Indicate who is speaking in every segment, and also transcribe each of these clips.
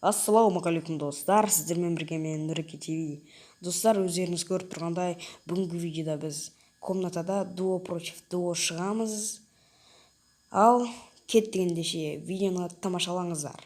Speaker 1: Ассалаумағалейкум достар, сіздермен бірге мен Нұреке ТВ. Достар, өздеріңіз көріп тұрғандай, бүгінгі видеода біз комнатада дуо против дуо шығамыз. Ал кеттік ендеше, видеоны тамашалаңыздар.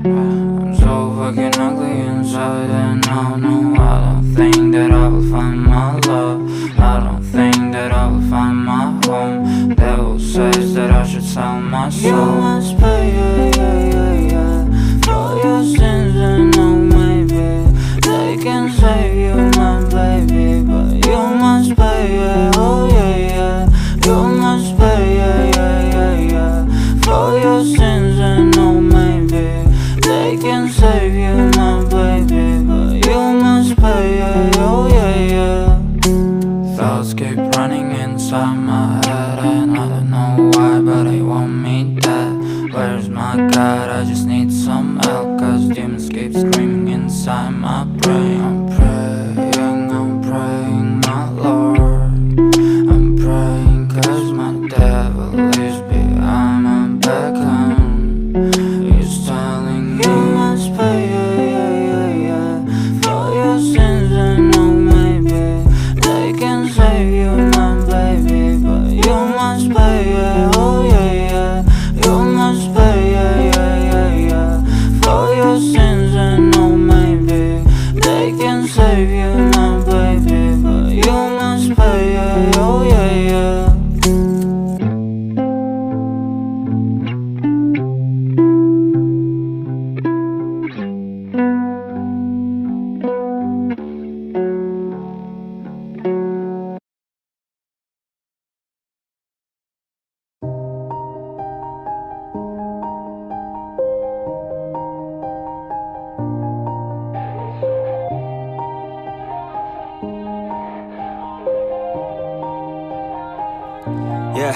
Speaker 2: I'm so fucking ugly inside, and I don't think that I will find my love. I don't think that I will find my home. Devil says that I should sell my soul. You must pay, for your sins, and no, maybe they can save you, my baby, but you must pay, oh yeah. You must pay, for your sins, and no, maybe they can save you, my baby, but you must pay, oh yeah. Thoughts keep running inside my head, and I don't know why, but they want me dead. Where's my God? I just need some help, cause demons keep screaming inside my brain. I'm praying, my Lord. I'm praying cause my devil is behind my back, he's telling me you must pay, for your sins, and no, maybe they can save you, my baby, but you must pay, oh yeah. You must pay, for your sins, and no, maybe they can save you, my baby, but you must pay, oh yeah.
Speaker 3: Yeah,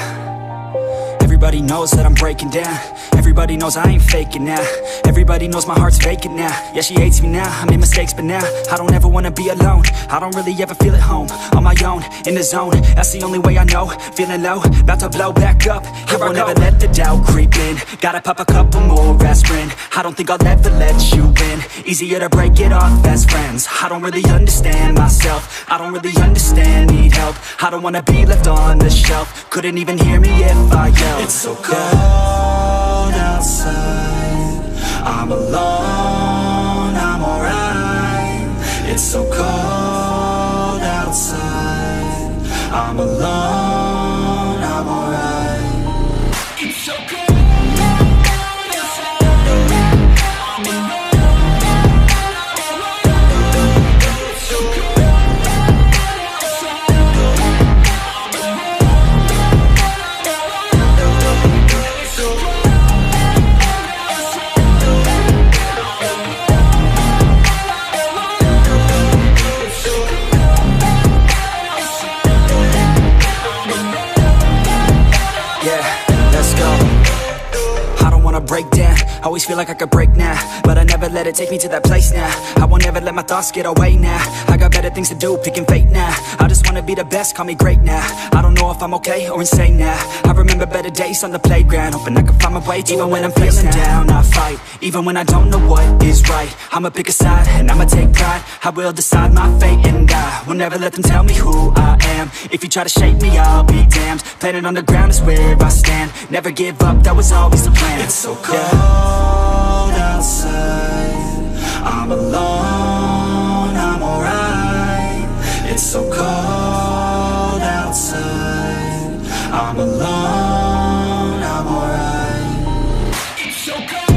Speaker 3: everybody knows that I'm breaking down. Everybody knows I ain't faking now. Everybody knows my heart's vacant now. Yeah, she hates me now, I made mistakes, but now I don't ever wanna be alone. I don't really ever feel at home, on my own, in the zone. That's the only way I know, feeling low, about to blow back up. Here I won't ever let the doubt creep in. Gotta pop a couple more aspirin. I don't think I'll ever let you in. Easier to break it off best friends. I don't really understand myself, I don't really understand, need help. I don't wanna be left on the shelf. Couldn't even hear me if I yelled. It's so cold outside, I'm alone, I'm alright. It's so cold outside, I'm alone, I'm alright. It's so cold. Break down, always feel like I could break now, but I never let it take me to that place now. I won't ever let my thoughts get away now. I got better things to do, picking fate now. I just wanna be the best, call me great now. I don't know if I'm okay or insane now. I remember better days on the playground, hoping I can find my way to even when I'm feeling down, I fight, even when I don't know what is right. I'ma pick a side, and I'ma take pride. I will decide my fate, and I will never let them tell me who I am. If you try to shape me, I'll be damned. Planet on the ground is where I stand. Never give up, that was always the plan. It's so cold outside, I'm alone, I'm alright. It's so cold outside, I'm alone, I'm alright. It's so cold.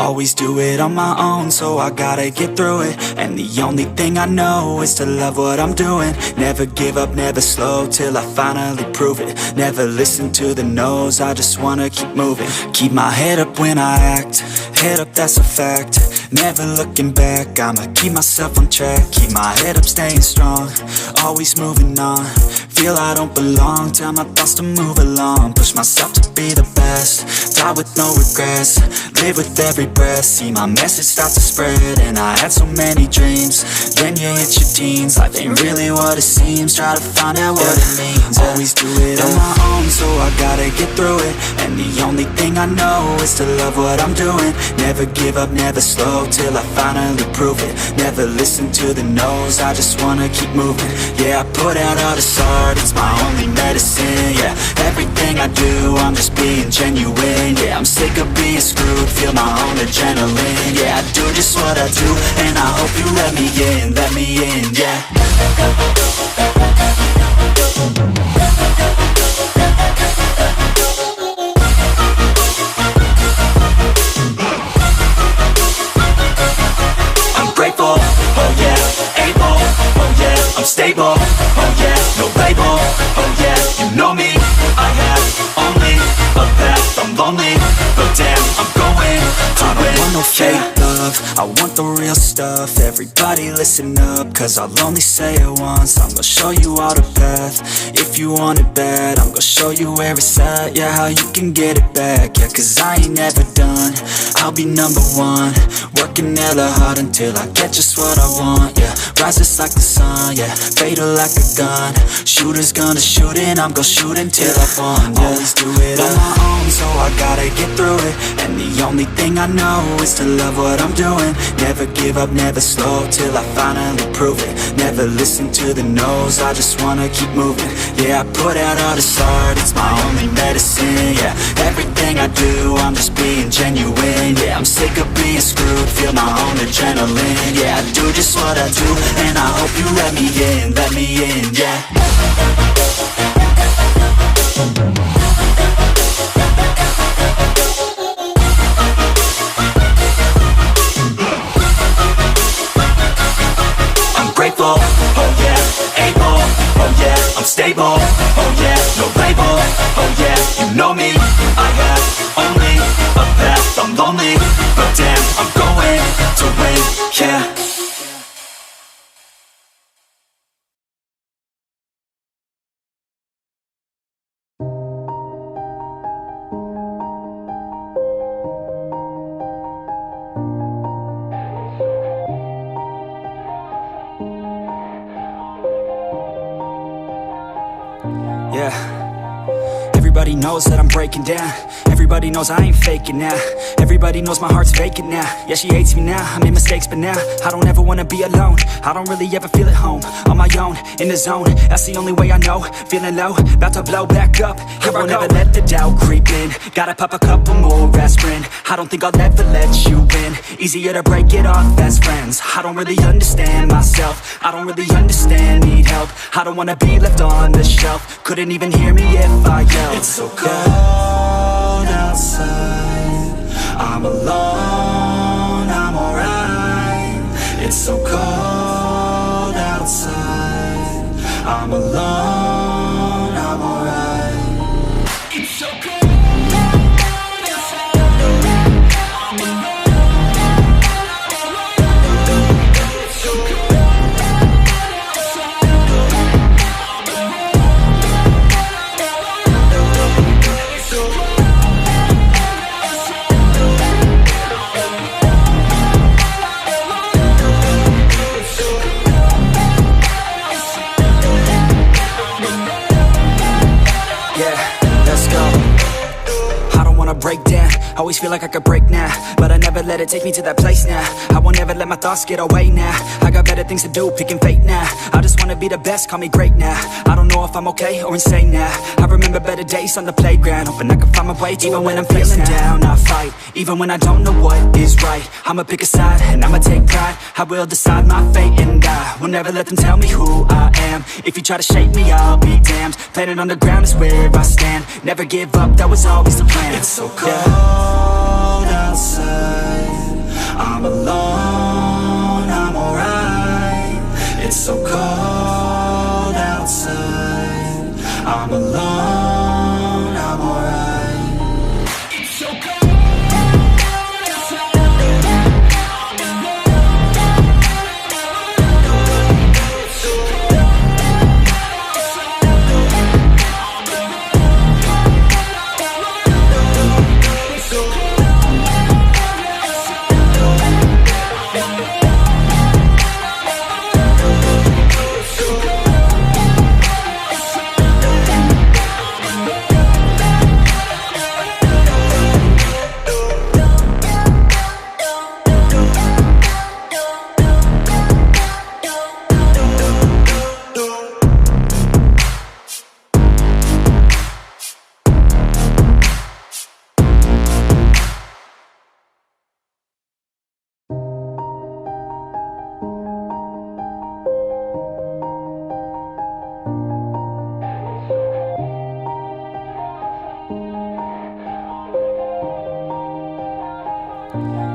Speaker 3: always do it on my own, so I gotta get through it. And the only thing I know is to love what I'm doing. Never give up, never slow, till I finally prove it. Never listen to the no's, I just wanna keep moving. Keep my head up when I act, head up, that's a fact. Never looking back, I'ma keep myself on track. Keep my head up, staying strong, always moving on. Feel I don't belong, tell my thoughts to move along. Push myself to be the best, die with no regrets. Live with every breath, see my message start to spread. And I had so many dreams, then you hit your teens. Life ain't really what it seems, try to find out what it means. Always do it on my own, so I gotta get through it. And the only thing I know is to love what I'm doing. Never give up, never slow, till I finally prove it. Never listen to the no's, I just wanna keep moving. Yeah, I put out all this art, it's my only medicine. Yeah, everything I do, I'm just being genuine. Yeah, I'm sick of being screwed, feel my own adrenaline. Yeah, I do just what I do, and I hope you let me in, yeah. I'm grateful, oh yeah, able, oh yeah, I'm stable, oh yeah, no label, oh yeah, you know me, I have only a path, I'm lonely, but damn, I'm going to win. I don't want no fake love, I want the real stuff. Everybody listen up, cause I'll only say it once. I'm gonna show you all the path, if you want it bad. I'm gonna show you where it's at, yeah, how you can get it back. Yeah, cause I ain't never done, I'll be number one. Working hella hard until I get just what I want, yeah. Rises like the sun, yeah, fatal like a gun. Shooter's gonna shoot and I'm gonna shoot until I won, yeah. Always do it on my own, so I gotta get through it. And the only thing I know is to love what I'm doing. Never give up, never slow, till I finally prove it. Never listen to the no's, I just wanna keep moving. Yeah, I put out all this art, it's my only medicine. Yeah, everything I do, I'm just being genuine. Yeah, I'm sick of being screwed, feel my own adrenaline. Yeah, I do just what I do, and I hope you let me in, yeah. Grateful, oh yeah, able, oh yeah, I'm stable, oh yeah, no label, oh yeah, you know me, I have only a path, I'm lonely, but damn, I'm going to win, yeah. Yeah, everybody knows that I'm breaking down. Everybody knows I ain't faking now. Everybody knows my heart's vacant now. Yeah, she hates me now, I made mistakes but now I don't ever wanna be alone. I don't really ever feel at home. On my own, in the zone, that's the only way I know. Feeling low, about to blow back up. Here I won't ever let the doubt creep in. Gotta pop a couple more aspirin. I don't think I'll ever let you in. Easier to break it off best friends. I don't really understand myself, I don't really understand, need help. I don't wanna be left on the shelf. Couldn't even hear me if I yelled. It's so cold outside, I'm alone, I'm alright. It's so cold outside, I'm alone, I'm alright. It's so cold outside, I'm alone, it's so cold outside, break down, always feel like I could break now, but I never let it take me to that place now. I won't ever let my thoughts get away now. I got better things to do, picking fate now. I just wanna be the best, call me great now. I don't know if I'm okay or insane now. I remember better days on the playground, hoping I can find my way. Even when I'm feeling down, I fight. Even when I don't know what is right, I'ma pick a side and I'ma take pride. I will decide my fate and I will never let them tell me who I am. If you try to shake me, I'll be damned. Planet on the ground is where I stand. Never give up, that was always the plan. It's so cold cold outside. I'm alone, I'm alright. It's so cold outside. I'm alone, I'm alright. It's so cold.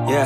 Speaker 3: Yeah.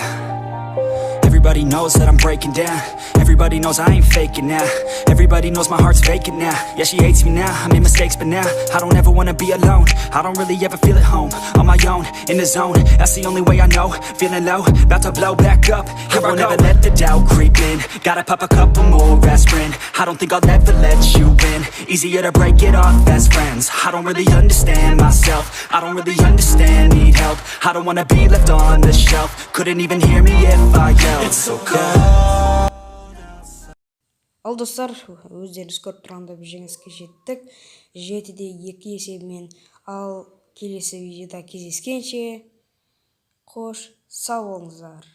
Speaker 3: Everybody knows that I'm breaking down. Everybody knows I ain't faking now. Everybody knows my heart's vacant now. Yeah, she hates me now, I made mistakes but now I don't ever wanna be alone. I don't really ever feel at home. On my own, in the zone, that's the only way I know. Feeling low, about to blow back up. I won't ever let the doubt creep in. Gotta pop a couple more aspirin. I don't think I'll ever let you in. Easier to break it off best friends. I don't really understand myself. I don't really understand, need help. I don't wanna be left on the shelf. Couldn't even hear me if I yelled. It's so cold.
Speaker 1: Ал достар, өздеріңіз көріп тұрғандай біз жеңіске жеттік. 7-де 2 есебімен. Ал келесі видеода кездескенше қош сау болыңыздар.